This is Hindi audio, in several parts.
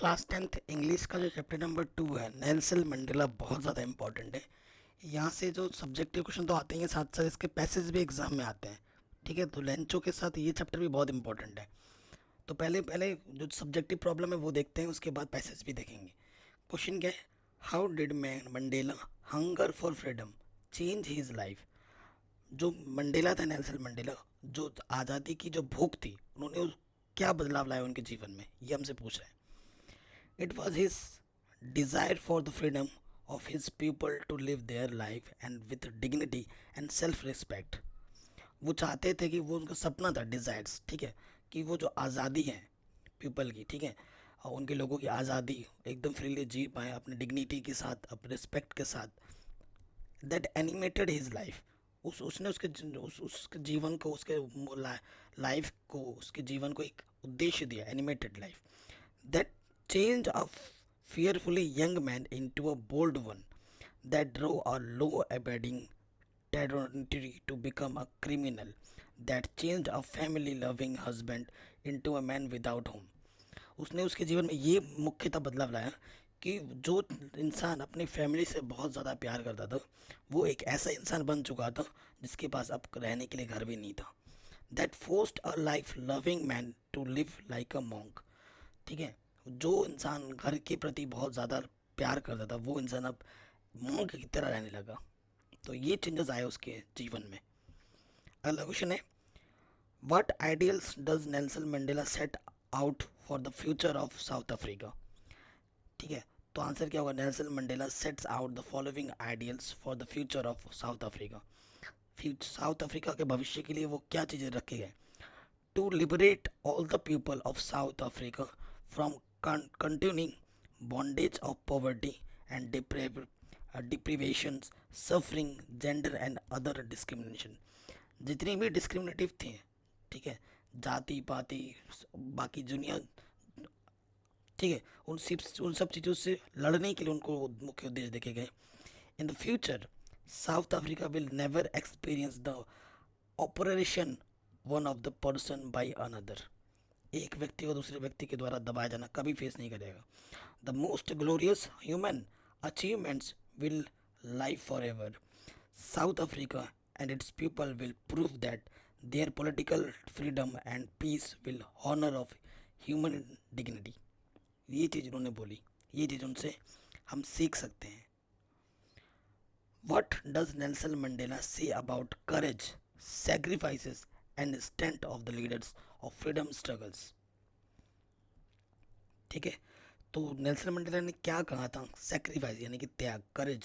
क्लास 10th इंग्लिश का जो चैप्टर नंबर 2 है नेल्सन मंडेला बहुत ज़्यादा इंपॉर्टेंट है। यहाँ से जो सब्जेक्टिव क्वेश्चन तो आते हैं, साथ साथ इसके पैसेज भी एग्जाम में आते हैं। ठीक है, तो लेंचो के साथ ये चैप्टर भी बहुत इंपॉर्टेंट है। तो पहले पहले जो सब्जेक्टिव प्रॉब्लम है वो देखते हैं, उसके बाद पैसेज भी देखेंगे। क्वेश्चन क्या है? How did man Mandela hunger for freedom change his life. जो मंडेला था, नेल्सन मंडेला, जो आज़ादी की जो भूख थी, उन्होंने क्या बदलाव लाया उनके जीवन में, ये हमसे पूछ रहे हैं। It was his desire for the freedom of his people to live their life and with dignity and self respect. वो चाहते थे कि वो उनका सपना था, डिजायर्स, ठीक है, कि वो जो आज़ादी है पीपल की, ठीक है, और उनके लोगों की आज़ादी एकदम फ्रीली जी पाए अपने डिग्निटी के साथ, अपने रिस्पेक्ट के साथ। दैट एनिमेटेड हिज लाइफ, उस उसने उसके उसके जीवन को, उसके लाइफ को, उसके जीवन को एक उद्देश्य दिया, animated life that changed a fearfully young man into a bold one, that drove a law abiding terrority to become a criminal, that changed a family loving husband into a man without home. उसने उसके जीवन में ये मुख्यतः बदलाव लाया कि जो इंसान अपनी फैमिली से बहुत ज़्यादा प्यार करता था, वो एक ऐसा इंसान बन चुका था जिसके पास अब रहने के लिए घर भी नहीं था। That forced a life loving man to live like a monk. ठीक है, जो इंसान घर के प्रति बहुत ज़्यादा प्यार करता था, वो इंसान अब मॉन्क की तरह रहने लगा। तो ये चेंजेस आए उसके जीवन में। अगला क्वेश्चन है, what ideals does Nelson Mandela set out for the future of South Africa. ठीक है, तो आंसर क्या होगा? Nelson Mandela sets out the following ideals for the future of South Africa. South Africa के भविष्य के लिए वो क्या चीज़ें रखे गए? To liberate all the people of South Africa from continuing bondage of poverty and deprivations, suffering, gender and other discrimination. जितनी भी डिस्क्रिमिनेटिव थे, ठीक है, जाति पाति, बाकी दुनिया, ठीक है, उन सब चीज़ों से लड़ने के लिए उनको मुख्य उद्देश्य देखे गए। In the future south Africa will never experience the operation one of the person by another. एक व्यक्ति को दूसरे व्यक्ति के द्वारा दबाया जाना कभी फेस नहीं करेगा। The most glorious human achievements will live forever. South Africa and its people will prove that their political freedom and peace will honour of human dignity. ये चीज़ उन्होंने बोली, ये चीज़ उनसे हम सीख सकते हैं। What does Nelson Mandela say about courage, sacrifices and strength of the leaders of freedom struggles। ठीक है, तो नेल्सन मंडेला ने क्या कहा था? सेक्रीफाइस यानी कि त्याग, करेज,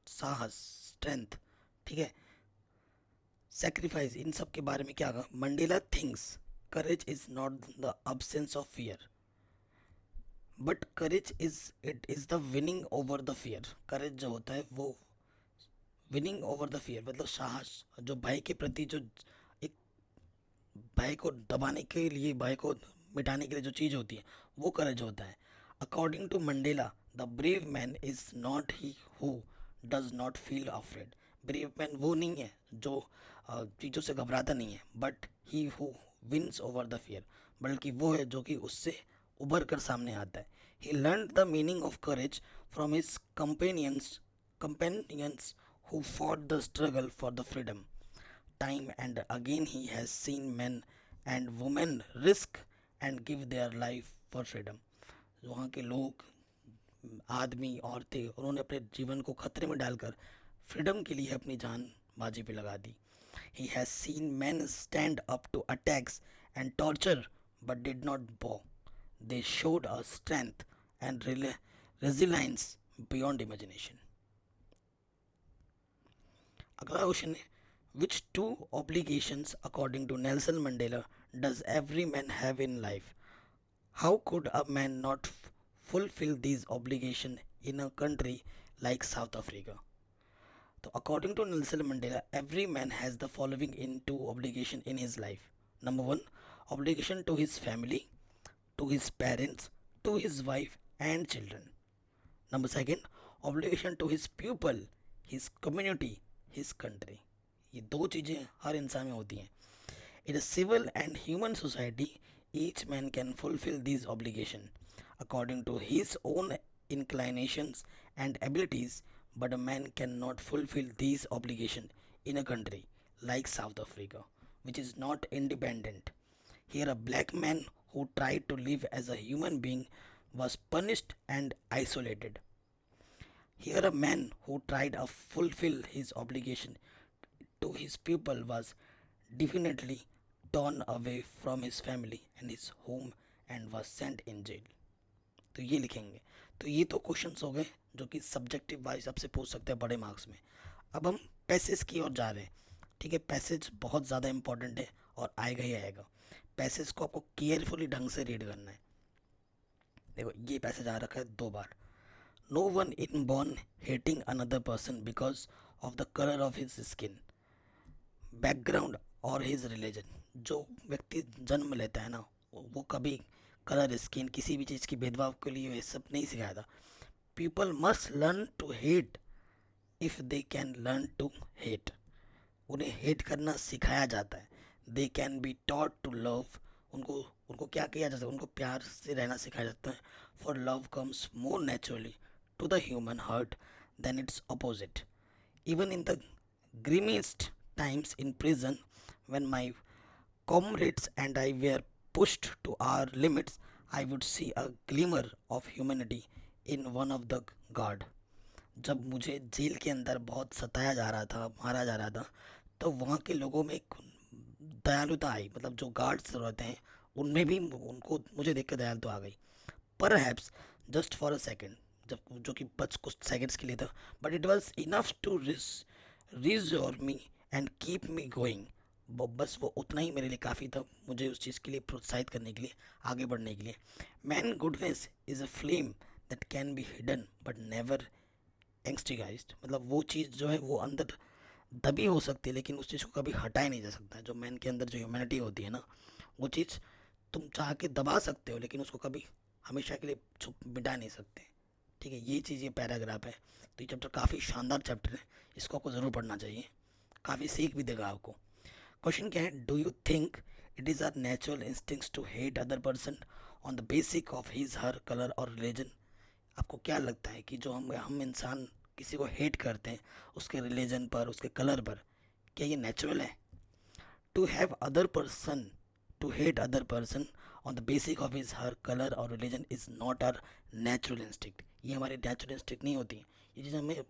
साहस, स्ट्रेंथ, ठीक है, सेक्रीफाइस, इन सब के बारे में क्या कहा? Mandela thinks courage is not the absence of fear, but courage is the winning over the fear. Courage जो होता है वो विनिंग ओवर द फियर, मतलब साहस, जो भय के प्रति जो एक भय को दबाने के लिए, भय को मिटाने के लिए जो चीज़ होती है, वो करेज होता है। According to Mandela, the brave man is not he who does not feel afraid. Brave man वो नहीं है जो चीज़ों से घबराता नहीं है, but he who wins over the fear, बल्कि वो है जो कि उससे उभर कर सामने आता है। He learn the meaning of courage from his companions who fought the struggle for the freedom. Time and again he has seen men and women risk and give their life for freedom. वहाँ के लोग, आदमी, औरतें, उन्होंने अपने जीवन को खतरे में डालकर फ्रीडम के लिए अपनी जान बाजी पे लगा दी। He has seen men stand up to attacks and torture but did not bow. They showed a strength and resilience beyond imagination. अगला क्वेश्चन है, which two obligations according to Nelson Mandela does every man have in life? How could a man not fulfill these obligations in a country like South Africa? So according to Nelson Mandela, every man has the following in two obligation in his life. Number one, obligation to his family, to his parents, to his wife and children. Number second, obligation to his people, his community, his country. ये दो चीज़ें हर इंसान में होती हैं। In a civil and human society, each man can fulfill these obligations. according to his own inclinations and abilities, but a man cannot fulfill these obligations in a country like South Africa, which is not independent. Here, a black man who tried to live as a human being was punished and isolated. Here, a man who tried to fulfill his obligation to his people was definitely torn away from his family and his home and was sent in jail. तो ये लिखेंगे. तो ये तो क्वेश्चंस हो गए जो कि सब्जेक्टिव वाइज आपसे पूछ सकते हैं बड़े मार्क्स में. अब हम पैसेज की ओर जा रहे हैं. ठीक है, पैसेज बहुत ज़्यादा इंपॉर्टेंट है और आएगा ही आएगा. पैसेज को आपको केयरफुली ढंग से रीड करना है. देखो ये पैसेज आ रखा है 2 बार. No one in born hating another person because of the colour of his skin, background और हिज रिलीजन. जो व्यक्ति जन्म लेता है ना, वो कभी कलर, स्किन, किसी भी चीज़ की भेदभाव के लिए ये सब नहीं सिखाया था. People must learn to hate if they can learn to hate. उन्हें हेट करना सिखाया जाता है. They can be taught to love. उनको उनको क्या किया जाता है, उनको प्यार से रहना सिखाया जाता है. For love comes more naturally to the human heart than its opposite. Even in the grimmest times in prison, when my comrades and I were pushed to our limits, I would see a glimmer of humanity in one of the guard. जब मुझे जेल के अंदर बहुत सताया जा रहा था, मारा जा रहा था, तो वहाँ के लोगों में एक दयालुता आई. मतलब जो गार्ड्स रहते हैं उनमें भी उनको मुझे देख कर दयालुता आ गई. Perhaps just for a second, जब जो कि बस कुछ सेकंड्स के लिए था, but it was enough to reassure me and keep me going. बस वो उतना ही मेरे लिए काफ़ी था, मुझे उस चीज़ के लिए प्रोत्साहित करने के लिए, आगे बढ़ने के लिए. Man goodness is a flame that can be hidden but never extinguished. मतलब वो चीज़ जो है वो अंदर दबी हो सकती है लेकिन उस चीज़ को कभी हटाया नहीं जा सकता. जो मैन के अंदर जो ह्यूमैनिटी होती है ना, वो चीज़ तुम चाह के दबा सकते हो लेकिन उसको कभी हमेशा के लिए छुप मिटा नहीं सकते. ठीक है, ये चीज़, ये पैराग्राफ है. तो ये चैप्टर काफ़ी शानदार चैप्टर है, इसको आपको ज़रूर पढ़ना चाहिए. काफ़ी सीख भी देगा आपको. क्वेश्चन क्या है, do you think it is are natural instincts to hate other person on the basic of his her colour और रिलीजन. आपको क्या लगता है कि जो हम इंसान किसी को हेट करते हैं उसके रिलीजन पर, उसके कलर पर, क्या ये नेचुरल है? To have other person, to hate other person on the basic of his her colour और religion is not our natural instinct. ये हमारी नेचुरल इंस्टिंक्ट नहीं होती. ये चीज़ हमें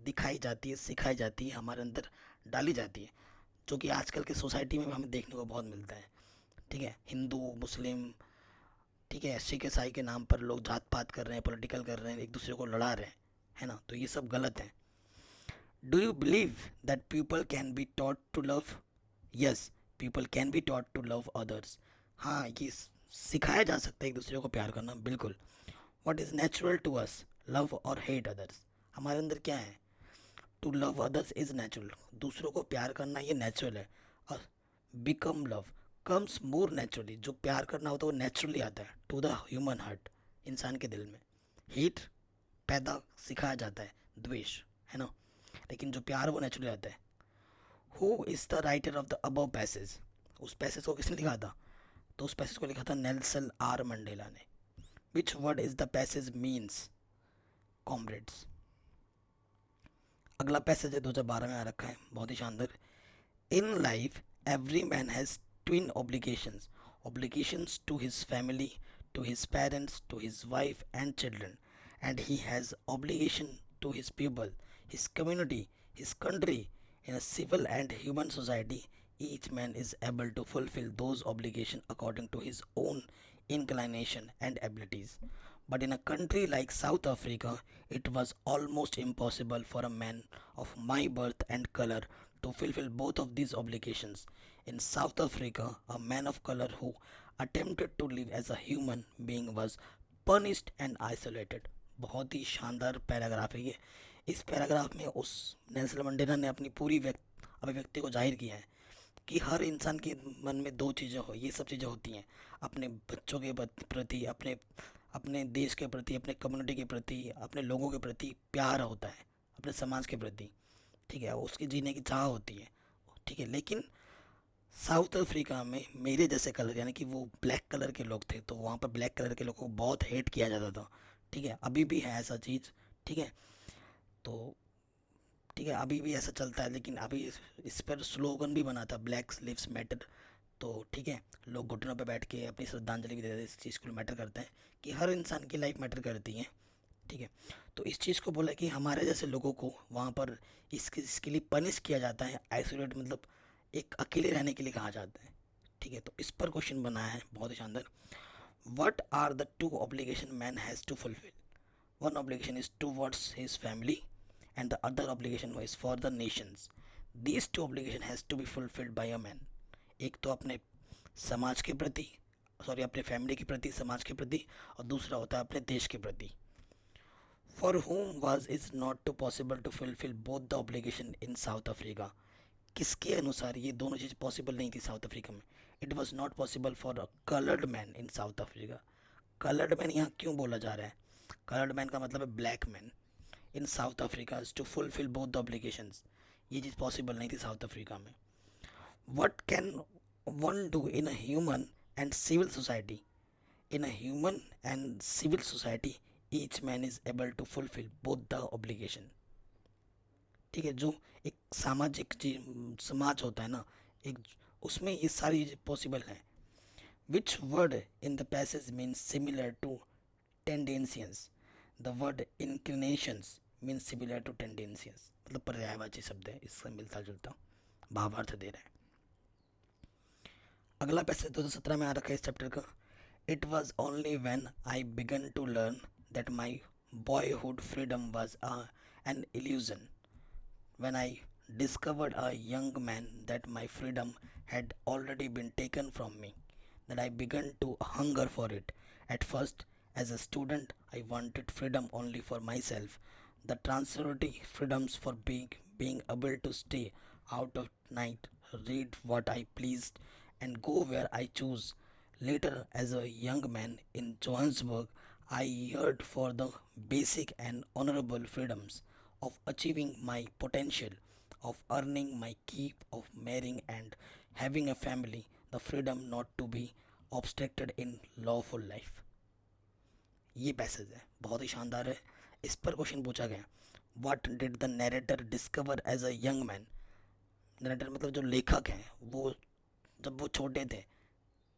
दिखाई जाती है, सिखाई जाती है, हमारे अंदर डाली जाती है, जो कि आजकल के सोसाइटी में हमें देखने को बहुत मिलता है. ठीक है, हिंदू, मुस्लिम, ठीक है, सिख ईसाई के नाम पर लोग जात पात कर रहे हैं, पॉलिटिकल कर रहे हैं, एक दूसरे को लड़ा रहे हैं, है ना. तो ये सब गलत है. Do you believe that people can be taught to love? Yes, people can be taught to love others. हाँ, ये सिखाया जा सकता है एक दूसरे को प्यार करना, बिल्कुल. What is natural to us, love और हेट अदर्स. हमारे अंदर क्या है? To love others is natural. दूसरों को प्यार करना ये नेचुरल है. और because love comes more naturally. जो प्यार करना होता है वो नेचुरली आता है टू द ह्यूमन हार्ट, इंसान के दिल में. हेट पैदा सिखाया जाता है, द्वेष, है ना, लेकिन जो प्यार वो नेचुरली आता है. Who is the writer of the above passage? उस पैसेज को किसने लिखा था? तो उस पैसेज को लिखा था नेल्सन आर मंडेला ने. Which word is the passage means? Comrades. अगला पैसेज है 2012 में आ रखा है, बहुत ही शानदार. In life every man has twin obligations. Obligations to his family, to his parents, to his wife and children, and he has obligation to his people, his community, his country. In a civil and human society each man is able to fulfill those obligations according to his own inclination and abilities. But in a country like South Africa, it was almost impossible for a man of my birth and color to fulfill both of these obligations. In South Africa, a man of color who attempted to live as a human being was punished and isolated. बहुत ही शानदार पैराग्राफ है ये. इस पैराग्राफ में उस नेल्सन मंडेला ने अपनी पूरी अभिव्यक्ति को जाहिर किया है कि हर इंसान के मन में 2 चीज़ें हो, ये सब चीज़ें होती हैं. अपने बच्चों के प्रति, अपने देश के प्रति, अपने कम्युनिटी के प्रति, अपने लोगों के प्रति प्यार होता है, अपने समाज के प्रति. ठीक है, उसकी जीने की चाह होती है. ठीक है, लेकिन साउथ अफ्रीका में मेरे जैसे कलर यानी कि वो ब्लैक कलर के लोग थे, तो वहाँ पर ब्लैक कलर के लोगों को बहुत हेट किया जाता था। ठीक है, अभी भी है ऐसा चीज़। ठीक है, तो ठीक है अभी भी ऐसा चलता है, लेकिन अभी इस पर स्लोगन भी बना था, ब्लैक लिव्स मैटर। तो ठीक है, लोग घुटनों पे बैठ के अपनी श्रद्धांजलि भी देते हैं, इस चीज़ को मैटर करता है कि हर इंसान की लाइफ मैटर करती है। ठीक है, तो इस चीज़ को बोला कि हमारे जैसे लोगों को वहाँ पर इसके लिए पनिश किया जाता है, आइसोलेट मतलब एक अकेले रहने के लिए कहा जाता है। ठीक है, तो इस पर क्वेश्चन बनाया है बहुत ही शानदार। What are the two obligation man has to fulfil? One obligation is towards his family and the other obligation was for the nations. These two obligation has to be fulfilled by a man. एक तो अपने समाज के प्रति, सॉरी अपने फैमिली के प्रति, समाज के प्रति, और दूसरा होता है अपने देश के प्रति। For whom was it not to possible to fulfill both the obligation in South Africa? किसके अनुसार ये दोनों चीज़ पॉसिबल नहीं थी साउथ अफ्रीका में? It was not possible for a coloured man in South Africa. Coloured man यहाँ क्यों बोला जा रहा है? कलर्ड मैन का मतलब है black man in South Africa to fulfil both the obligations. ये चीज़ पॉसिबल नहीं थी साउथ अफ्रीका में। What can one do in a human and civil society? In a human and civil society each man is able to fulfil both the obligation. ठीक है, जो एक सामाजिक समाज होता है ना, एक उसमें ये सारी चीज़ें पॉसिबल हैं। Which word in the passage means similar to tendencies? The word inclinations means similar to tendencies, मतलब पर्यायवाची शब्द है, इससे मिलता जुलता भावार्थ दे रहा है। अगला पैसेज 2017 में आ रखा है इस चैप्टर का। It was only when I began to learn that my boyhood freedom was an illusion, when I discovered a young man that my freedom had already been taken from me, that I began to hunger for it. At first, as a student, I wanted freedom only for myself, the transitory freedoms for being able to stay out of night, read what I pleased, and go where I chose. Later, as a young man in Johannesburg, I yearned for the basic and honorable freedoms of achieving my potential, of earning my keep, of marrying and having a family, the freedom not to be obstructed in lawful life. ये पैसेज है, बहुत ही शानदार है। इस पर क्वेश्चन पूछा गया, what did the narrator discover as a young man? Narrator मतलब जो लेखक हैं, वो जब वो छोटे थे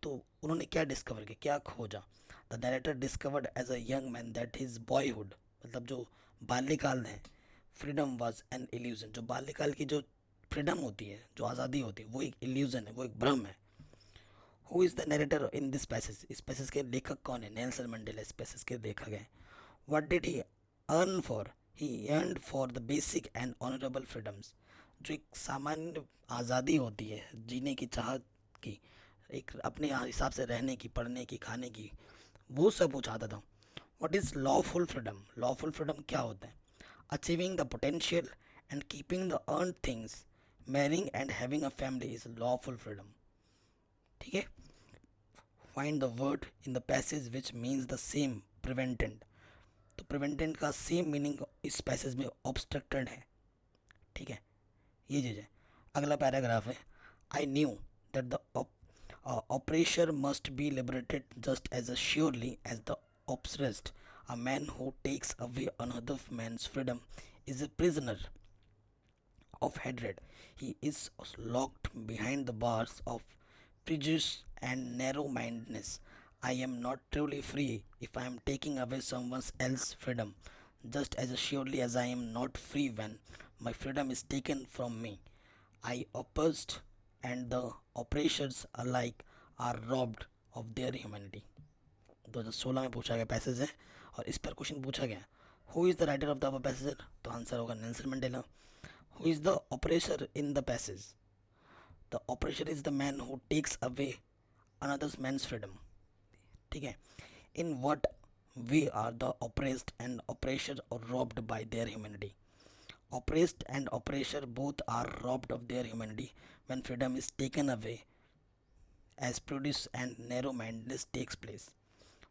तो उन्होंने क्या डिस्कवर किया, क्या खोजा? The narrator discovered as a young man that his boyhood, मतलब जो बाल्यकाल है, फ्रीडम वाज एन इल्यूजन, जो बाल्यकाल की जो फ्रीडम होती है, जो आज़ादी होती है, वो एक इल्यूजन है, वो एक भ्रम है। Who is the narrator in this passage? इस पैसेज के लेखक कौन है? नेल्सन मंडेला इस पैसेज के लेखक हैं। What did he earn for? He earned for the basic and honourable freedoms, जो एक सामान्य आज़ादी होती है, जीने की चाहत की, एक अपने हिसाब से रहने की, पढ़ने की, खाने की, वो सब वो चाहता था। What is lawful freedom? Lawful freedom क्या होता है? Achieving the potential and keeping the earn things, marrying and having a family is lawful freedom. ठीक है, find the word in the passage which means the same, prevented. तो प्रिवेंटेंट का सेम मीनिंग इस पैसेज में ऑब्स्ट्रक्टेड है। ठीक है, ये चीज़ है। अगला पैराग्राफ है, I knew that the oppressor must be liberated just as surely as the oppressed. A man who takes away another man's freedom is a prisoner of hatred. He is locked behind the bars of prejudice and narrow mindedness. I am not truly free if I am taking away someone else's freedom, just as surely as I am not free when my freedom is taken from me. I oppressed and the oppressors alike are robbed of their humanity. 2016 में पूछा गया पैसेज है, और इस पर क्वेश्चन पूछा गया, who is the writer of the passage? तो आंसर होगा Nelson Mandela. Who is the oppressor in the passage? The oppressor is the man who takes away another's man's freedom. ठीक है, in what way are the oppressed and oppressor और robbed by their humanity? Oppressed and oppressor both are robbed of their humanity when freedom is taken away, as prejudice and narrow mindedness takes place.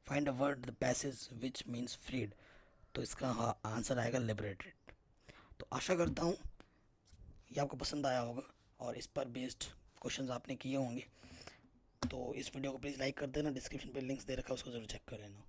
Find a word the passage which means freed. तो इसका आंसर आएगा लिबरेटेड। तो आशा करता हूँ ये आपको पसंद आया होगा, और इस पर बेस्ड क्वेश्चंस आपने किए होंगे। तो इस वीडियो को प्लीज़ लाइक कर देना, डिस्क्रिप्शन पे लिंक्स दे रखा है, उसको ज़रूर चेक कर लेना।